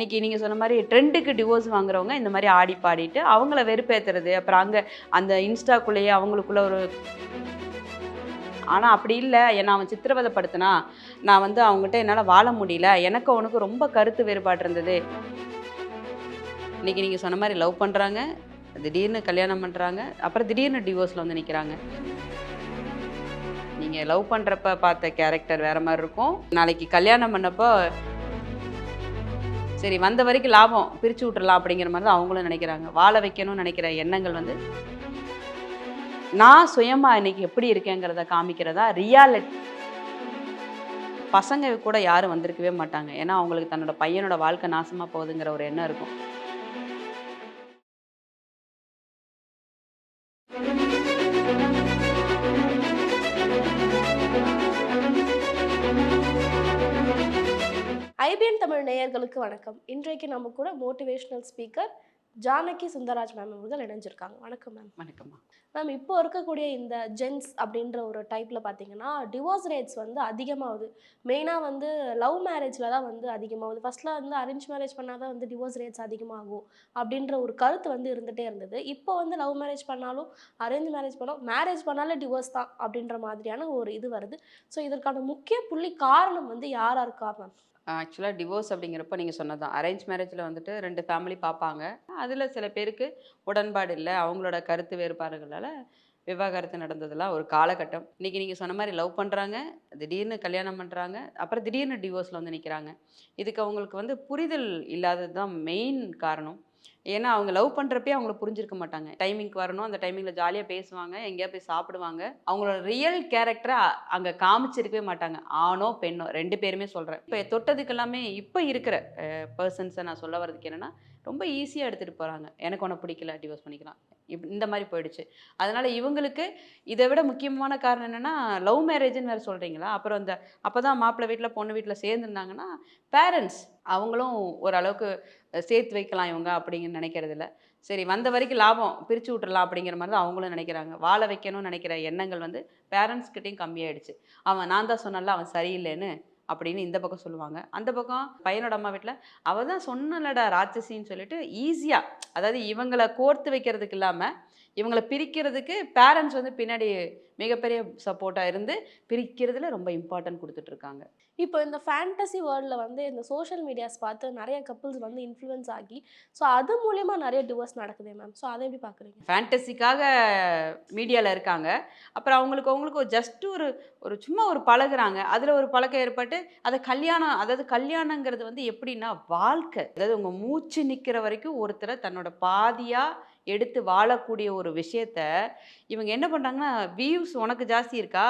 இன்னைக்கு நீங்க சொன்ன மாதிரி ட்ரெண்டுக்கு டிவோர்ஸ் வாங்குறவங்க இந்த மாதிரி ஆடி பாடிட்டு அவங்கள வெறுப்பேத்துறது, அப்புறம் அங்க அந்த இன்ஸ்டாக்குள்ளேயே அவங்களுக்குள்ள ஒரு ஆனா அப்படி இல்லை, என்னை அவன் சித்திரவதைப்படுத்தினா நான் வந்து அவங்ககிட்ட என்னால் வாழ முடியல, எனக்கு அவனுக்கு ரொம்ப கருத்து வேறுபாடு இருந்தது. இன்னைக்கு நீங்க சொன்ன மாதிரி லவ் பண்றாங்க, திடீர்னு கல்யாணம் பண்றாங்க, அப்புறம் திடீர்னு டிவோர்ஸ்ல வந்து நிற்கிறாங்க. நீங்க லவ் பண்றப்ப பார்த்த கேரக்டர் வேற மாதிரி இருக்கும், நாளைக்கு கல்யாணம் பண்ணப்போ சரி வந்த வரைக்கும் லாபம் பிரித்து விட்டுறலாம் அப்படிங்கிற மாதிரி தான் அவங்களும் நினைக்கிறாங்க. வாழ வைக்கணும்னு நினைக்கிற எண்ணங்கள் வந்து நான் சுயமாக இன்னைக்கு எப்படி இருக்கேங்கிறத காமிக்கிறதா ரியாலிட்டி. பசங்க கூட யாரும் வந்திருக்கவே மாட்டாங்க, ஏன்னா அவங்களுக்கு தன்னோட பையனோட வாழ்க்கை நாசமாக போகுதுங்கிற ஒரு எண்ணம் இருக்கும். ஐபிஎன் தமிழ் நேயர்களுக்கு வணக்கம். இன்றைக்கு நம்ம கூட motivational speaker Janaki Sundaraj ma'am அவர்கள் இணைஞ்சிருக்காங்க. வணக்கம் மேம். வணக்கம்மா. மேம், இப்போ இருக்கக்கூடிய இந்த ஜென்ஸ் அப்படின்ற ஒரு டைப்பில் பார்த்தீங்கன்னா டிவோர்ஸ் ரேட்ஸ் வந்து அதிகமாகுது. மெயினாக வந்து லவ் மேரேஜில் தான் வந்து அதிகமாகுது. ஃபஸ்ட்டில் வந்து அரேஞ்ச் மேரேஜ் பண்ணால் தான் வந்து டிவோர்ஸ் ரேட்ஸ் அதிகமாகும் அப்படின்ற ஒரு கருத்து வந்து இருந்துகிட்டே இருந்தது. இப்போ வந்து லவ் மேரேஜ் பண்ணாலும் அரேஞ்ச் மேரேஜ் பண்ணாலே டிவோர்ஸ் தான் அப்படின்ற மாதிரியான ஒரு இது வருது. ஸோ இதற்கான முக்கிய புள்ளி காரணம் வந்து யாராக இருக்கா மேம்? ஆக்சுவலாக டிவோர்ஸ் அப்படிங்கிறப்ப நீங்கள் சொன்னது தான், அரேஞ்ச் மேரேஜில் வந்துட்டு 2 ஃபேமிலி பார்ப்பாங்க, அதில் சில பேருக்கு உடன்பாடு இல்லை, அவங்களோட கருத்து வேறுபாடுகளால் விவாகரத்து நடந்ததெல்லாம் ஒரு காலகட்டம். இன்றைக்கி நீங்கள் சொன்ன மாதிரி லவ் பண்ணுறாங்க, திடீர்னு கல்யாணம் பண்ணுறாங்க, அப்புறம் திடீர்னு டிவோர்ஸில் வந்து நிற்கிறாங்க. இதுக்கு அவங்களுக்கு வந்து புரிதல் இல்லாதது தான் மெயின் காரணம். ஏன்னா அவங்க லவ் பண்ணுறப்பே அவங்கள புரிஞ்சிருக்க மாட்டாங்க. டைமிங்க்கு வரணும், அந்த டைமிங்கில் ஜாலியாக பேசுவாங்க, எங்கேயா போய் சாப்பிடுவாங்க, அவங்களோட ரியல் கேரக்டரை அங்கே காமிச்சிருக்கவே மாட்டாங்க. ஆணோ பெண்ணோ 2 பேருமே சொல்கிறேன். இப்போ தொட்டதுக்கு எல்லாமே இப்போ இருக்கிற பர்சன்ஸை நான் சொல்ல வர்றதுக்கு என்னென்னா, ரொம்ப ஈஸியாக எடுத்துகிட்டு போகிறாங்க. எனக்கு உனக்கு பிடிக்கல, டிவோர்ஸ் பண்ணிக்கலாம், இந்த மாதிரி போயிடுச்சு. அதனால் இவங்களுக்கு இதை விட முக்கியமான காரணம் என்னென்னா, லவ் மேரேஜ்னு வேறு சொல்கிறீங்களா, அப்புறம் இந்த அப்போ தான் மாப்பிள்ளை வீட்டில் பொண்ணு வீட்டில் சேர்ந்துருந்தாங்கன்னா பேரண்ட்ஸ் அவங்களும் ஓரளவுக்கு சேர்த்து வைக்கலாம் இவங்க அப்படிங்கன்னு நினைக்கிறது இல்லை. சரி வந்த வரைக்கும் லாபம் பிரித்து விட்டுறலாம் அப்படிங்கிற மாதிரி தான் அவங்களும் நினைக்கிறாங்க. வாழ வைக்கணும்னு நினைக்கிற எண்ணங்கள் வந்து பேரண்ட்ஸ்கிட்டையும் கம்மியாயிடுச்சு. நான் தான் சொன்னல அவன் சரியில்லைன்னு அப்படின்னு இந்த பக்கம் சொல்லுவாங்க. அந்த பக்கம் பையனோட அம்மா வீட்டில் அவள் தான் சொன்னலடா ராட்சசின்னு சொல்லிட்டு ஈஸியாக, அதாவது இவங்களை கோர்த்து வைக்கிறதுக்கு இல்லாமல் இவங்களை பிரிக்கிறதுக்கு பேரண்ட்ஸ் வந்து பின்னாடி மிகப்பெரிய சப்போர்ட்டாக இருந்து பிரிக்கிறதுல ரொம்ப இம்பார்ட்டன்ட் கொடுத்துட்ருக்காங்க. இப்போ இந்த ஃபேண்டசி வேர்ல்டில் வந்து இந்த சோஷியல் மீடியாஸ் பார்த்து நிறைய கப்புள்ஸ் வந்து இன்ஃப்ளூயன்ஸ் ஆகி ஸோ அது மூலயமா நிறைய டிவோர்ஸ் நடக்குதே மேம். ஸோ அதை எப்படி பார்க்குறீங்க? ஃபேண்டசிக்காக மீடியாவில் இருக்காங்க, அப்புறம் அவங்களுக்கு ஜஸ்ட் ஒரு சும்மா ஒரு பழகுறாங்க, அதில் ஒரு பழக்கம் ஏற்பட்டு அதை கல்யாணம், அதாவது கல்யாணங்கிறது வந்து எப்படின்னா வாழ்க்கை, அதாவது உங்கள் மூச்சு நிற்கிற வரைக்கும் ஒருத்தரை தன்னோட பாதியாக எடுத்து வாழக்கூடிய ஒரு விஷயத்த இவங்க என்ன பண்ணுறாங்கன்னா, வியூஸ் உனக்கு ஜாஸ்தி இருக்கா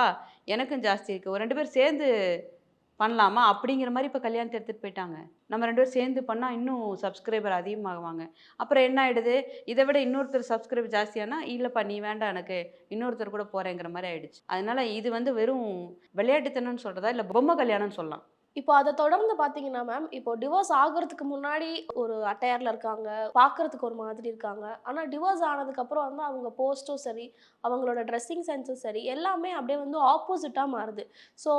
எனக்கும் ஜாஸ்தி இருக்குது, ஒரு 2 பேர் சேர்ந்து பண்ணலாமா அப்படிங்கிற மாதிரி இப்போ கல்யாணத்தை எடுத்துகிட்டு போயிட்டாங்க. நம்ம 2 பேரும் சேர்ந்து பண்ணால் இன்னும் சப்ஸ்கிரைபர் அதிகமாகுவாங்க. அப்புறம் என்ன ஆகிடுது, இதை விட இன்னொருத்தர் சப்ஸ்கிரைபர் ஜாஸ்தியானா இல்லைப்பா நீ வேண்டாம் எனக்கு இன்னொருத்தர் கூட போகிறேங்கிற மாதிரி ஆகிடுச்சு. அதனால் இது வந்து வெறும் விளையாட்டுத்தனம்னு சொல்கிறதா இல்லை பொம்மை கல்யாணம்னு சொல்லலாம். இப்போ அதை தொடர்ந்து பார்த்தீங்கன்னா மேம், இப்போ டிவோர்ஸ் ஆகிறதுக்கு முன்னாடி ஒரு அட்டையரில் இருக்காங்க, பார்க்குறதுக்கு ஒரு மாதிரி இருக்காங்க. ஆனால் டிவோர்ஸ் ஆனதுக்கப்புறம் வந்து அவங்க போஸ்ட்டும் சரி, அவங்களோட ட்ரெஸ்ஸிங் சென்ஸும் சரி, எல்லாமே அப்படியே வந்து ஆப்போசிட்டாக மாறுது. ஸோ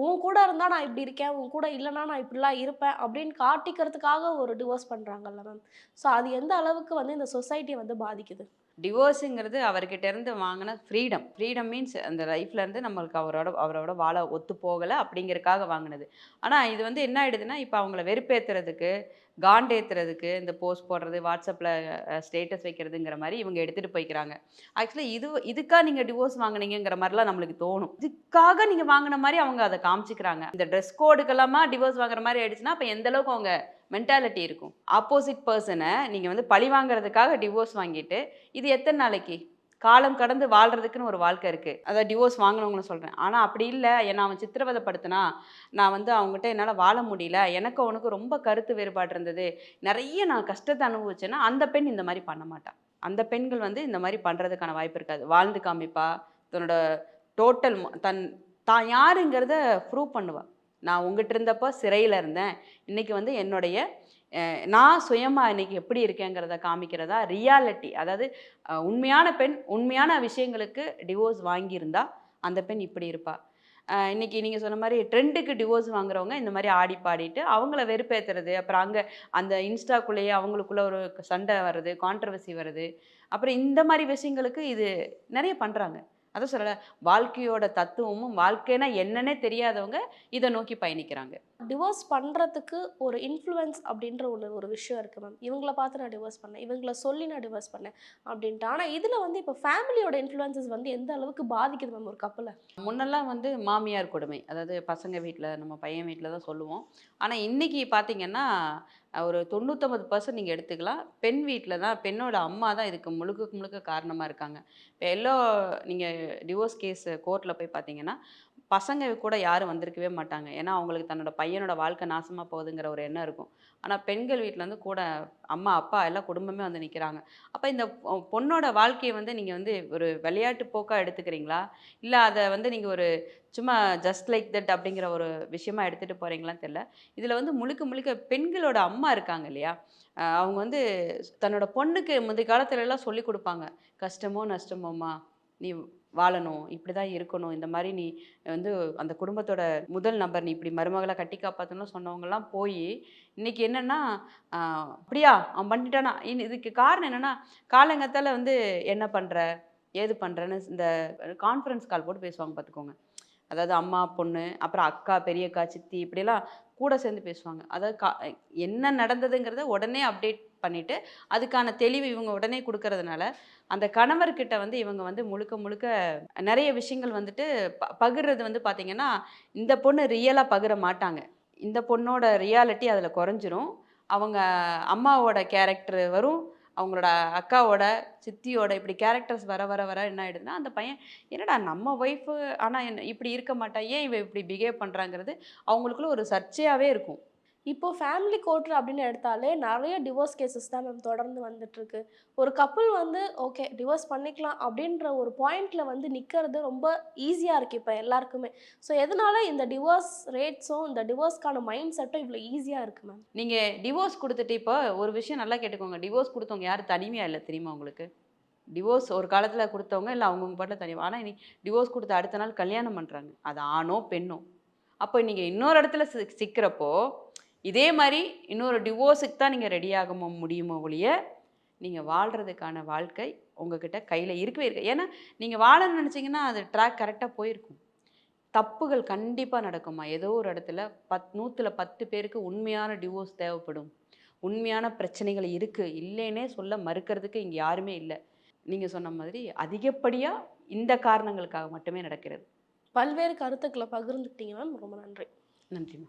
உன் கூட இருந்தால் நான் இப்படி இருக்கேன், உன் கூட இல்லைனா நான் இப்படிலாம் இருப்பேன் அப்படின்னு காட்டிக்கிறதுக்காக ஒரு டிவோர்ஸ் பண்ணுறாங்கல்ல மேம். ஸோ அது எந்த அளவுக்கு வந்து இந்த சொசைட்டியை வந்து பாதிக்குது? டிவோர்ஸுங்கிறது அவர்கிட்ட இருந்து வாங்கின ஃப்ரீடம் மீன்ஸ் அந்த லைஃப்லேருந்து நம்மளுக்கு அவரோட வாழ ஒத்து போகலை அப்படிங்கிறதுக்காக வாங்கினது. ஆனால் இது வந்து என்ன ஆகிடுதுன்னா, இப்போ அவங்கள வெறுப்பேற்றுறதுக்கு, காண்டேற்றுறதுக்கு, இந்த போஸ்ட் போடுறது, வாட்ஸ்அப்பில் ஸ்டேட்டஸ் வைக்கிறதுங்கிற மாதிரி இவங்க எடுத்துகிட்டு போய்க்கிறாங்க. ஆக்சுவலி இதுக்காக நீங்கள் டிவோர்ஸ் வாங்கினீங்கிற மாதிரிலாம் நம்மளுக்கு தோணும். இதுக்காக நீங்கள் வாங்கின மாதிரி அவங்க அதை காமிச்சிக்கிறாங்க. இந்த ட்ரெஸ் கோடுக்கெல்லாமா டிவோர்ஸ் வாங்குற மாதிரி ஆயிடுச்சுன்னா அப்போ எந்த அளவுக்கு அவங்க மென்டாலிட்டி இருக்கும். ஆப்போசிட் பர்சனை நீங்கள் வந்து பழி வாங்குறதுக்காக டிவோர்ஸ் வாங்கிட்டு இது எத்தனை நாளைக்கு, காலம் கடந்து வாழ்கிறதுக்குன்னு ஒரு வாழ்க்கை இருக்குது. அதை டிவோர்ஸ் வாங்கினவங்களும் சொல்கிறேன். ஆனால் அப்படி இல்லை, என்னை அவன் சித்திரவதைப்படுத்தினா நான் வந்து அவங்ககிட்ட என்னால் வாழ முடியல, எனக்கு அவனுக்கு ரொம்ப கருத்து வேறுபாடு இருந்தது, நிறைய நான் கஷ்டத்தை அனுபவிச்சேன்னா அந்த பெண் இந்த மாதிரி பண்ண மாட்டான். அந்த பெண்கள் வந்து இந்த மாதிரி பண்ணுறதுக்கான வாய்ப்பு இருக்காது. வாழ்ந்து காமிப்பா, தன்னோட டோட்டல் தான் யாருங்கிறத ப்ரூவ் பண்ணுவாள். நான் உங்ககிட்ட இருந்தப்போ சிறையில் இருந்தேன், இன்றைக்கி வந்து என்னுடைய நான் சுயமாக இன்றைக்கி எப்படி இருக்கேங்கிறத காமிக்கிறதா ரியாலிட்டி. அதாவது உண்மையான பெண் உண்மையான விஷயங்களுக்கு டிவோர்ஸ் வாங்கியிருந்தா அந்த பெண் இப்படி இருப்பாள். இன்னைக்கு நீங்கள் சொன்ன மாதிரி ட்ரெண்டுக்கு டிவோர்ஸ் வாங்குறவங்க இந்த மாதிரி ஆடி பாடிட்டு அவங்கள வெறுப்பேற்றுறது, அப்புறம் அங்கே அந்த இன்ஸ்டாக்குள்ளேயே அவங்களுக்குள்ள ஒரு சண்டை வர்றது, கான்ட்ரவர்சி வருது. அப்புறம் இந்த மாதிரி விஷயங்களுக்கு இது நிறைய பண்ணுறாங்க. அதான் சொல்லலை, வாழ்க்கையோட தத்துவமும் வாழ்க்கைனா என்னன்னே தெரியாதவங்க இதை நோக்கி பயணிக்கிறாங்க. டிவோர்ஸ் பண்ணுறதுக்கு ஒரு இன்ஃப்ளூயன்ஸ் அப்படின்ற ஒரு விஷயம் இருக்குது மேம். இவங்கள பார்த்து நான் டிவோர்ஸ் பண்ணேன், இவங்கள சொல்லி நான் டிவோர்ஸ் பண்ணேன் அப்படின்ட்டு. ஆனால் இதில் வந்து இப்போ ஃபேமிலியோட இன்ஃப்ளூயன்சஸ் வந்து எந்த அளவுக்கு பாதிக்குது மேம் ஒரு கப்பலை? முன்னெல்லாம் வந்து மாமியார் கொடுமை, அதாவது பசங்க வீட்டில் நம்ம பையன் வீட்டில் தான் சொல்லுவோம். ஆனால் இன்னைக்கு பார்த்தீங்கன்னா ஒரு 99% நீங்கள் எடுத்துக்கலாம், பெண் வீட்டில் தான், பெண்ணோட அம்மா தான் இதுக்கு முழுக்க முழுக்க காரணமாக இருக்காங்க. இப்போ நீங்கள் டிவோர்ஸ் கேஸ் கோர்ட்டில் போய் பார்த்தீங்கன்னா பசங்க கூட யாரும் வந்திருக்கவே மாட்டாங்க. ஏன்னா அவங்களுக்கு தன்னோட பையனோட வாழ்க்கை நாசமாக போகுதுங்கிற ஒரு எண்ணம் இருக்கும். ஆனால் பெண்கள் வீட்டிலேருந்து கூட அம்மா அப்பா எல்லாம் குடும்பமே வந்து நிற்கிறாங்க. அப்போ இந்த பொண்ணோட வாழ்க்கையை வந்து நீங்கள் வந்து ஒரு விளையாட்டு போக்காக எடுத்துக்கிறீங்களா, இல்லை அதை வந்து நீங்கள் ஒரு சும்மா ஜஸ்ட் லைக் தட் அப்படிங்கிற ஒரு விஷயமா எடுத்துகிட்டு போகிறீங்களான்னு தெரியல. இதில் வந்து முழுக்க முழுக்க பெண்களோட அம்மா இருக்காங்க இல்லையா, அவங்க வந்து தன்னோட பொண்ணுக்கு முந்தைய காலத்துலலாம் சொல்லி கொடுப்பாங்க, கஷ்டமோ நஷ்டமோம்மா நீ வாழணும், இப்படி தான் இருக்கணும், இந்த மாதிரி நீ வந்து அந்த குடும்பத்தோட முதல் நபர், நீ இப்படி மருமகளை கட்டி காப்பாற்றணும்னு சொன்னவங்கலாம் போய் இன்னைக்கு என்னன்னா அப்படியா அவன் பண்ணிட்டானா, இதுக்கு காரணம் என்னன்னா காலங்கத்தால் வந்து என்ன பண்ணுற ஏது பண்ணுறேன்னு இந்த கான்ஃபரன்ஸ் கால் போட்டு பேசுவாங்க பார்த்துக்கோங்க. அதாவது அம்மா பொண்ணு அப்புறம் அக்கா பெரியக்கா சித்தி இப்படியெல்லாம் கூட சேர்ந்து பேசுவாங்க. அதாவது என்ன நடந்ததுங்கிறத உடனே அப்டேட் பண்ணிட்டு அதுக்கான தெளிவு இவங்க உடனே கொடுக்கறதுனால அந்த கணவர்கிட்ட வந்து இவங்க வந்து முழுக்க முழுக்க நிறைய விஷயங்கள் வந்துட்டு பகிர்றது வந்து பார்த்தீங்கன்னா இந்த பொண்ணு ரியலாக பகிர மாட்டாங்க. இந்த பொண்ணோட ரியாலிட்டி அதில் குறைஞ்சிரும். அவங்க அம்மாவோட கேரக்டர் வரும், அவங்களோட அக்காவோட சித்தியோட இப்படி கேரக்டர்ஸ் வர வர வர என்ன ஆயிடுதுன்னா அந்த பையன் என்னடா நம்ம ஒய்ஃபு ஆனால் என்ன இப்படி இருக்க மாட்டா, ஏன் இவ இப்படி பிஹேவ் பண்ணுறாங்கிறது அவங்களுக்குள்ள ஒரு சர்ச்சையாகவே இருக்கும். இப்போ ஃபேமிலி கோர்ட் அப்படின்னு எடுத்தாலே நிறைய டிவோர்ஸ் கேசஸ் தான் மேம் தொடர்ந்து வந்துட்டு இருக்கு. ஒரு கப்புள் வந்து ஓகே டிவோர்ஸ் பண்ணிக்கலாம் அப்படின்ற ஒரு பாயிண்ட்ல வந்து நிற்கிறது ரொம்ப ஈஸியாக இருக்குது இப்போ எல்லாருக்குமே. ஸோ எதனால இந்த டிவோர்ஸ் ரேட்ஸும் இந்த டிவோர்ஸ்க்கான மைண்ட் செட்டும் இவ்வளோ ஈஸியாக இருக்குது மேம்? நீங்கள் டிவோர்ஸ் கொடுத்துட்டு இப்போ ஒரு விஷயம் நல்லா கேட்டுக்கோங்க, டிவோர்ஸ் கொடுத்தவங்க யாரும் தனிமையாக இல்லை தெரியுமா உங்களுக்கு? டிவோர்ஸ் ஒரு காலத்தில் கொடுத்தவங்க இல்லை அவங்கவுங்க பாட்டில் தனியாக, ஆனால் இன்னைக்கு டிவோர்ஸ் கொடுத்த அடுத்த நாள் கல்யாணம் பண்ணுறாங்க, அது ஆணோ பெண்ணோ. அப்போ நீங்கள் இன்னொரு இடத்துல சிக்கிறப்போ இதே மாதிரி இன்னொரு டிவோர்ஸுக்கு தான் நீங்கள் ரெடியாக முடியுமோ ஒழிய நீங்கள் வாழ்கிறதுக்கான வாழ்க்கை உங்ககிட்ட கையில் இருக்கவே இருக்கு. ஏன்னா நீங்கள் வாழணும்னு நினச்சிங்கன்னா அது ட்ராக் கரெக்டாக போயிருக்கும். தப்புகள் கண்டிப்பாக நடக்குமா, ஏதோ ஒரு இடத்துல 100ல் 10 பேருக்கு உண்மையான டிவோர்ஸ் தேவைப்படும். உண்மையான பிரச்சனைகள் இருக்குது, இல்லைன்னே சொல்ல மறுக்கிறதுக்கு இங்கே யாருமே இல்லை. நீங்கள் சொன்ன மாதிரி அதிகப்படியாக இந்த காரணங்களுக்காக மட்டுமே நடக்கிறது. பல்வேறு கருத்துக்களை பகிர்ந்துக்கிட்டீங்க மேம். ரொம்ப நன்றி. நன்றி.